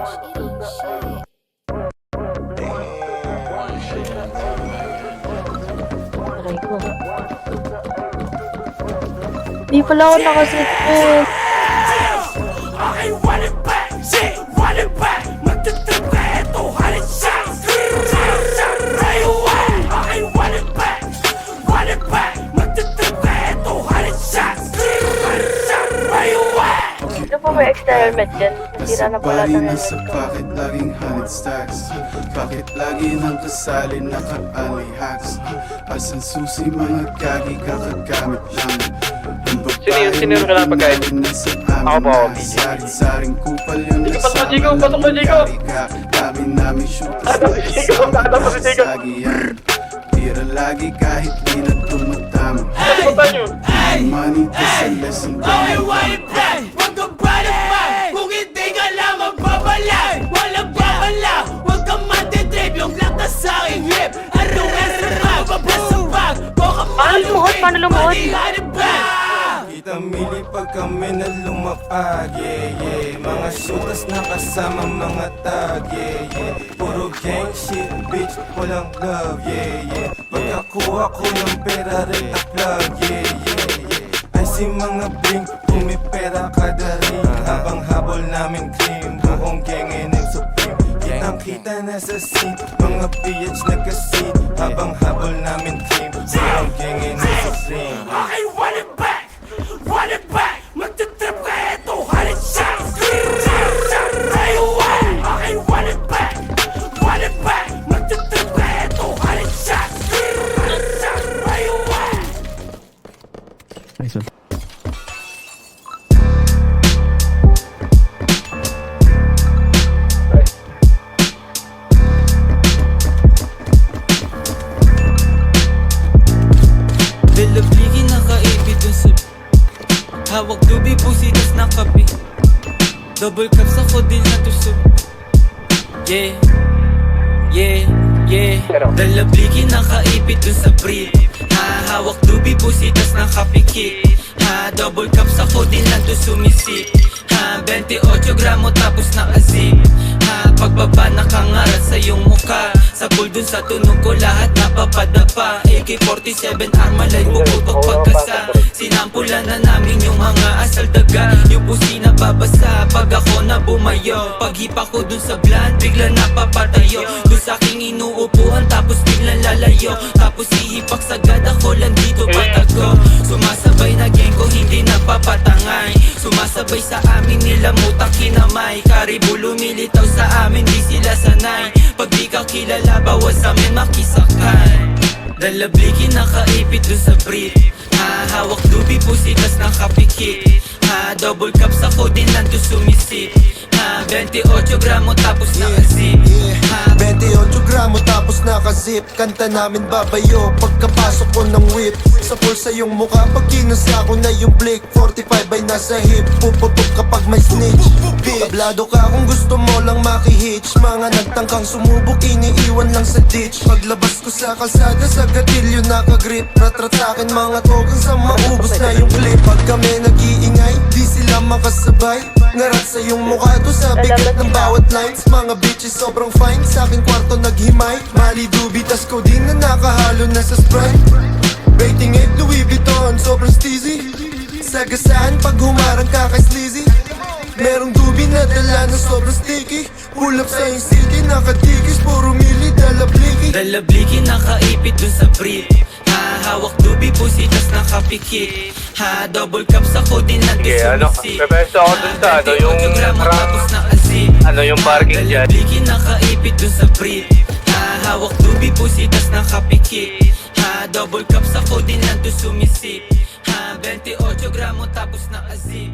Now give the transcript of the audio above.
Aray ko. Di pala ako nakasetment. Okay, run it back, shit, run it back. Magtitrip ka, eto, halit shots. Right away. Okay, run it back, magtitrip ka, eto, halit shots. Right away. Ano po may extra helmet dyan? Nasira na pala ng helmet Nasa ko. bakit laging honey stacks? Bakit lagi nang kasali naka-alley hacks? Asan susi mga gagi kakagamit lang? Sino yung kailangan pagkain? Ako po, BJ. Saring kupal yung Pasok mo, Jigo! Pasok mo, Jigo! Dami namin shooters Ano si Jigo? Ano si Jigo? Tira lagi kahit di na tumatama. Pagpunta nyo! Money kasi lesson Okay, run it back, wag kang run it back. Kung hindi ka lang magbabalak, walang babala. Wag kang matitrip, yung black na sa aking hip. Ano nga sa bag, nasa bag. Baka lumuhod? Paano lumuhod? Pag-ihanip back. Kita mili pag kami na lumapag, yeah, yeah. Mga shooters na kasama mga tag, yeah, yeah. Puro gang shit, bitch, walang love, yeah, yeah. Pagkakuha ko ng pera rin na plug, yeah, yeah, yeah. Ay si mga bling, pumipera kada ring. Habang habol namin cream, buong gang and supreme. Kitang kita na sa scene, mga PH nagkasin. Habang habol namin cream, buong gang and supreme. Okay, run it back, magtitrip ka, eto, halit shots. Right away. Okay, run it back, magtitrip ka, eto, halit shots. Right away. Nice one. Dalabligi nakaipit dun sa hawak dubi pusitas na kape. Double cups ako din na tusok. Yeah, yeah, yeah. Dalabligi nakaipit dun sa brief. Hawak dubi pusitas na kapikit. Double cups ako din na to sumisip. 28 gramo tapos nakazip. Pagbaba nakangarat sa iyong mukha. Sa pool dun sa tunog ko lahat napapadapa. AK-47 armalay puputok pagkasa. Sinampulan na namin yung mga asal daga. Yung pusi na babasa pag ako na bumayo. Paghipa ko dun sa bland bigla napapatayo. Dun sa aking inuupuhan tapos biglang lalayo. Tapos ihipak sagad ako lang dito patago. Sumasabay na gang ko hindi napapatangay. Sumasabay sa amin nila mutang kinamay. Karibu lumilitaw sa amin di sila sanay. Pag di ka kilala bawas amin makisakay. Dalabliki nakaipit dun sa brief. Hawak dubi pusitas na kapikit. Double cups ako din nanto sumisip. 28 gramo tapos nakazip. 28 gramo tapos nakazip. Kanta namin babayo pagkapasok ko ng whip. Sa pulsa yung mukha pag kinusa ko na yung blick. 45 ay nasa hip, puputok kapag may snitch. Tablado ka kung gusto mo lang makihitch. Mga nagtangkang sumubok iniiwan lang sa ditch. Paglabas ko sa kalsada sa gatilyo nakagrip. Ratrat sa'kin mga token sa maubos na yung clip. Pag kami nag-iingay, di sila makasabay. Ngarat sa yung mukha to sa bigat ng bawat lines. Mga bitches sobrang fine, sa aking kwarto naghimay. Mali dubi tas codeine na nakahalo na sa Sprite. Baiting egg Louis Vuitton, sobrang steezy. Sagasaan pag humarang ka kay sleazy. Merong dubi na dala na sobrang sticky. Pull up sa yung city, nakatikis, puro mili, dalabliki. Dalabliki nakaipit dun sa brief. Hawak dubi pusitas na kapikit. Double cups ako din na sumisip. Pepesto ako dun sa yung tapos nakazip. yung parking dyan. Dalabliki nakaipit dun sa brief. Hawak dubi pusitas na kapikit. Double cups ako din na sumisip. 28 gramo tapos nakazip.